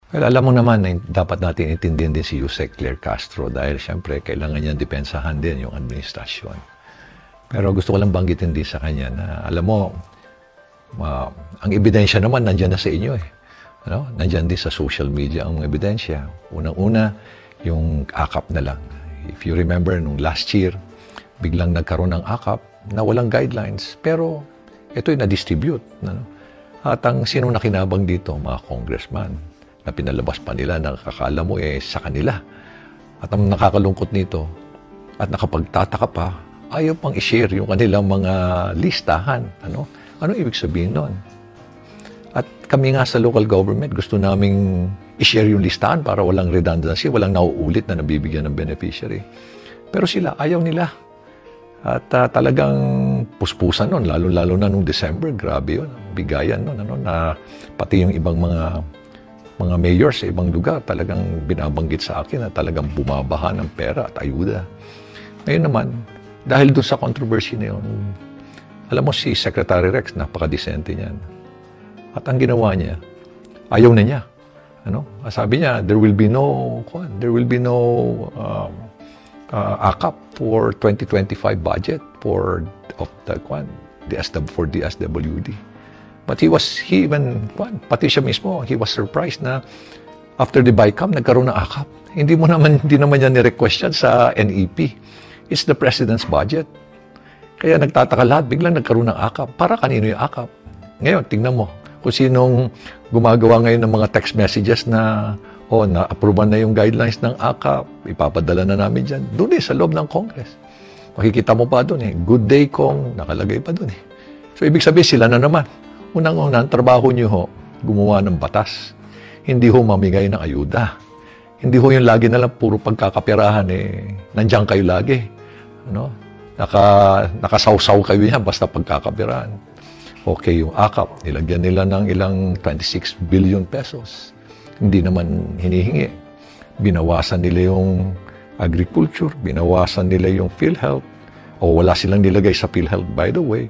Well, alam mo naman na dapat natin intindihin din si Yusek Claire Castro dahil siyempre kailangan niya depensahan din yung administrasyon. Pero gusto ko lang banggitin din sa kanya na alam mo, ang ebidensya naman nandyan na sa inyo eh. Ano? Nandyan din sa social media ang ebidensya. Unang-una, yung AKAP na lang. If you remember, nung last year, biglang nagkaroon ng AKAP na walang guidelines. Pero ito'y na-distribute. Ano? At ang sino nakinabang dito? Mga congressman na pinalabas pa nila na kakala mo sa kanila. At ang nakakalungkot nito, at nakapagtataka pa, ayaw pang i-share yung kanilang mga listahan. Ano ibig sabihin nun? At kami nga sa local government, gusto naming i-share yung listahan para walang redundancy, walang nauulit na nabibigyan ng beneficiary. Pero sila, ayaw nila. At talagang puspusan nun, lalo-lalo na nung December, grabe yun. Bigayan nun, na pati yung ibang mga mayor sa ibang lugar talagang binabanggit sa akin na talagang bumabaha ng pera at ayuda. Ngayon naman, dahil doon sa controversy na yun, alam mo si Secretary Rex, napaka-decente niyan. At ang ginawa niya, ayaw na niya. Sabi niya, there will be no AKAP for 2025 budget for the SWD. But pati siya mismo, he was surprised na after the BICAM, nagkaroon ng AKAP. Hindi naman niya ni-request yan sa NEP. It's the President's budget. Kaya nagtataka lahat, biglang nagkaroon ng AKAP. Para kanino yung AKAP? Ngayon, tingnan mo, kung sinong gumagawa ngayon ng mga text messages na, na-approvean na yung guidelines ng AKAP, ipapadala na namin dyan. Doon sa loob ng Congress. Makikita mo pa doon Good day, Kong, nakalagay pa doon So, ibig sabihin, sila na naman. Unang-una, ang trabaho niyo gumawa ng batas. Hindi mamigay ng ayuda. Hindi yung lagi na lang puro pagkakapirahan nandiyan kayo lagi. Nakasawsaw kayo yan basta pagkakapirahan. Okay, yung AKAP, nilagyan nila ng ilang 26 billion pesos. Hindi naman hinihingi. Binawasan nila yung agriculture, binawasan nila yung PhilHealth, o wala silang nilagay sa PhilHealth, by the way.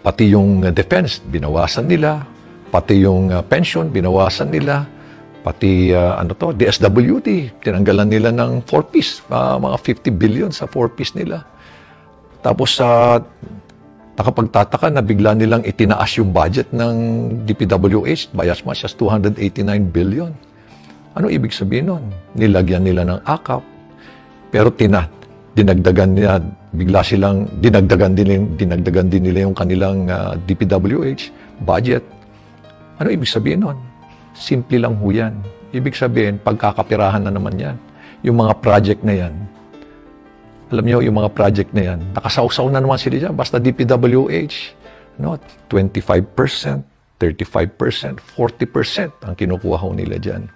Pati yung defense, binawasan nila. Pati yung pension, binawasan nila. Pati DSWD, tinanggalan nila ng 4-piece, mga 50 billion sa 4-piece nila. Tapos nakapagtataka na bigla nilang itinaas yung budget ng DPWH by as much as 289 billion. Ano ibig sabihin nun? Nilagyan nila ng AKAP, pero dinagdagan nila, bigla silang dinagdagan din nila yung kanilang DPWH budget. Ano ibig sabihin nun? Simple lang ho yan. Ibig sabihin, pagkakapirahan na naman yan. Yung mga project na yan, alam niyo, yung mga project na yan, nakasawsaw na naman sila dyan. Basta DPWH, 25%, 35%, 40% ang kinukuha ho nila dyan.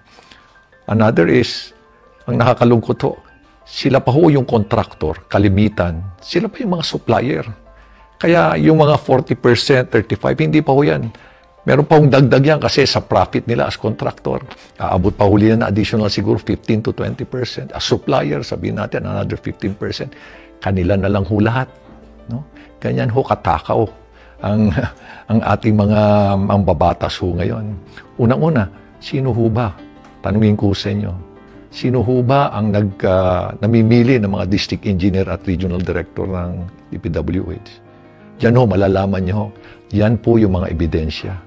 Another is, ang nakakalungkot ho, sila pa ho yung contractor, kalimitan. Sila pa yung mga supplier. Kaya yung mga 40%, 35%, hindi pa ho yan. Meron pa hong dagdag yan kasi sa profit nila as contractor. Aabot pa huli na additional siguro 15 to 20%. As supplier, sabihin natin, another 15%. Kanila na lang ho lahat. Ganyan ho katakaw ang ating mga babatas ho ngayon. Unang-una, sino ho ba? Tanungin ko sa inyo. Sino ho ba ang namimili ng mga district engineer at regional director ng DPWH? Diyan ho, malalaman nyo ho. Yan po yung mga ebidensya.